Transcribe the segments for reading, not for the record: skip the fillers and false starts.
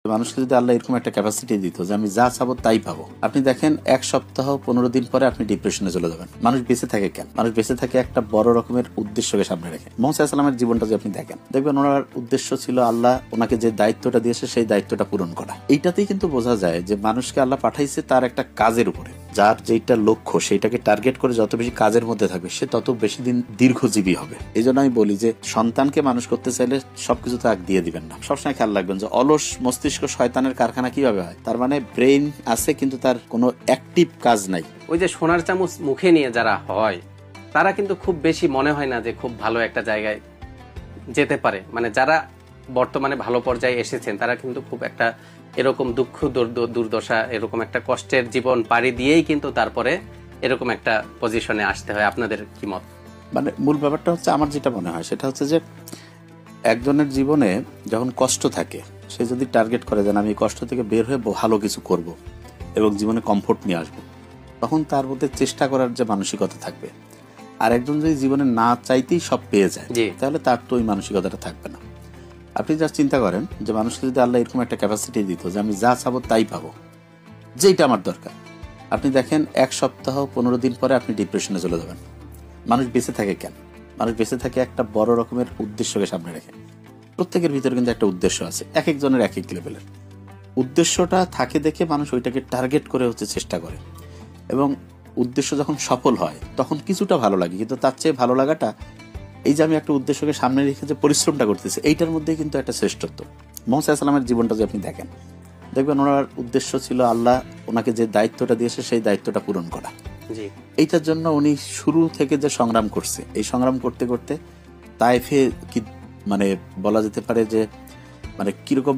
মানুষকে যদি আল্লাহ এরকম একটা ক্যাপাসিটি দিত যে আমি যা চাবো তাই পাবো, আপনি দেখেন 1 সপ্তাহ 15 দিন পরে আপনি ডিপ্রেশনে চলে যাবেন। মানুষ বেঁচে থাকে কেন? মানুষ বেঁচে থাকে একটা বড় রকমের উদ্দেশ্যকে সামনে রেখে। মুহাম্মদ সাল্লাল্লাহু আলাইহি ওয়াসাল্লামের জীবনটা যদি আপনি দেখবেন ওনার উদ্দেশ্য ছিল আল্লাহ ওনাকে যে দায়িত্বটা দিয়েছে সেই দায়িত্বটা পূরণ করা। এইটাতেই কিন্তু বোঝা যায় যে মানুষকে আল্লাহ পাঠাইছে তার একটা কাজের উপরে, যার যেটা লক্ষ্য সেইটাকে টার্গেট করে যত বেশি কাজের মধ্যে থাকবে সে তত বেশি দিন দীর্ঘজীবী হবে। এই জন্য আমি বলি যে সন্তানকে মানুষ করতে চাইলে সবকিছু তো দিয়ে দিবেন না। সবসময় খেয়াল রাখবেন যে অলস মস্তিষ্ক শয়তানের কারখানা কিভাবে হয়। তার মানে ব্রেইন আছে কিন্তু তার কোনো অ্যাক্টিভ কাজ নাই। ওই যে সোনার চামচ মুখে নিয়ে যারা হয় তারা কিন্তু খুব বেশি মনে হয় না যে খুব ভালো একটা জায়গায় যেতে পারে। মানে যারা বর্তমানে ভালো পর্যায়ে এসেছেন তারা কিন্তু খুব একটা এরকম দুঃখ দুর্দশা এরকম একটা কষ্টের জীবন পাড়ি দিয়েই কিন্তু তারপরে এরকম একটা পজিশনে আসতে হয়। আপনাদের কি মত? মানে মূল ব্যাপারটা হচ্ছে আমার যেটা মনে হয় সেটা হচ্ছে যে একজনের জীবনে যখন কষ্ট থাকে সে যদি টার্গেট করে যেন আমি কষ্ট থেকে বের হয়ে ভালো কিছু করব এবং জীবনে কমফোর্ট নিয়ে আসবো, তখন তার মধ্যে চেষ্টা করার যে মানসিকতা থাকবে। আর একজন যদি জীবনে না চাইতেই সব পেয়ে যায় তাহলে তার তো ওই মানসিকতাটা থাকবে না। আপনি যা চিন্তা করেন যে মানুষকে যদি আল্লাহ এরকম একটা ক্যাপাসিটি দিত যে আমি যা চাবো তাই পাবো, যেইটা আমার দরকার, আপনি দেখেন 1 সপ্তাহ 15 দিন পরে আপনি ডিপ্রেশনে চলে যাবেন। মানুষ বেঁচে থাকে কেন? মানুষ বেঁচে থাকে একটা বড় রকমের উদ্দেশ্যকে সামনে রেখে। প্রত্যেকের ভিতরে কিন্তু একটা উদ্দেশ্য আছে, এক একজনের এক এক লেভেলের উদ্দেশ্যটা থাকে দেখে মানুষ ওইটাকে টার্গেট করে চেষ্টা করে এবং উদ্দেশ্য যখন সফল হয় তখন কিছুটা ভালো লাগে, কিন্তু তার চেয়ে ভালো লাগাটা এই যে আমি একটা উদ্দেশ্যকে সামনে রেখে যে পরিশ্রমটা করতেছি এইটার মধ্যে কিন্তু একটা শ্রেষ্ঠত্ব। মুহাম্মদ সাল্লাল্লাহু আলাইহি ওয়াসাল্লামের জীবনটা যদি আপনি দেখবেন ওনার উদ্দেশ্য ছিল আল্লাহ ওনাকে যে দায়িত্বটা দিয়েছে সেই দায়িত্বটা পূরণ করা। এইটার জন্য উনি শুরু থেকে যে সংগ্রাম করছে, এই সংগ্রাম করতে করতে তায়েফে কি মানে বলা যেতে পারে যে মানে কিরকম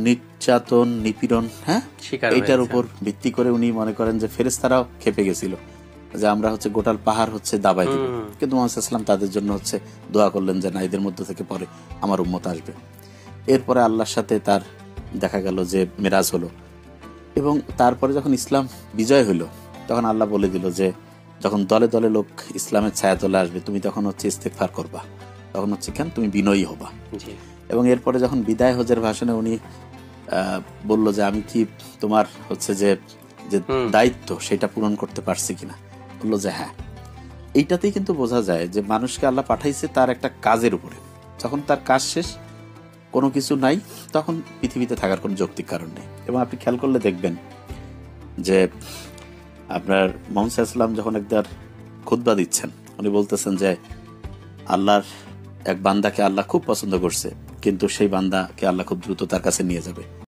নির্যাতন নিপীড়ন, হ্যাঁ, এইটার উপর ভিত্তি করে উনি মনে করেন যে ফেরেশতারাও খেপে গেছিল যে আমরা গোটাল পাহাড় দাবাই দিব, কিন্তু মুহাম্মদ সাল্লাল্লাহু আলাইহি ওয়াসাল্লাম তাদের জন্য দোয়া করলেন যে না, এদের মধ্য থেকে পরে আমার উম্মত আসবে। এরপরে আল্লাহর সাথে তার দেখা গেল যে মেরাজ হলো এবং তারপরে যখন ইসলাম বিজয় হলো তখন আল্লাহ বলে দিল যে যখন দলে দলে লোক ইসলামের ছায়া তলে আসবে তুমি তখন ইস্তেগফার করবা, তখন কেন তুমি বিনয়ী হবা। এবং এরপরে যখন বিদায় হজের ভাষণে উনি বলল যে আমি কি তোমার যে দায়িত্ব সেটা পূরণ করতে পারছি কিনা, বললো যে হ্যাঁ। এইটাতেই কিন্তু বোঝা যায় যে মানুষকে আল্লাহ পাঠাইছে তার একটা কাজের উপরে। যখন তার কাজ শেষ, কোনো কিছু নাই, তখন পৃথিবীতে থাকার কোনো যৌক্তিক কারণ নেই। এবং আপনি খেয়াল করলে দেখবেন যে আপনার মুহাম্মদ সাল্লাল্লাহু আলাইহি ওয়াসাল্লাম যখন একবার খুতবা দিচ্ছেন উনি বলতেছেন যে আল্লাহর এক বান্দাকে আল্লাহ খুব পছন্দ করছে, কিন্তু সেই বান্দাকে আল্লাহ খুব দ্রুত তার কাছে নিয়ে যাবে।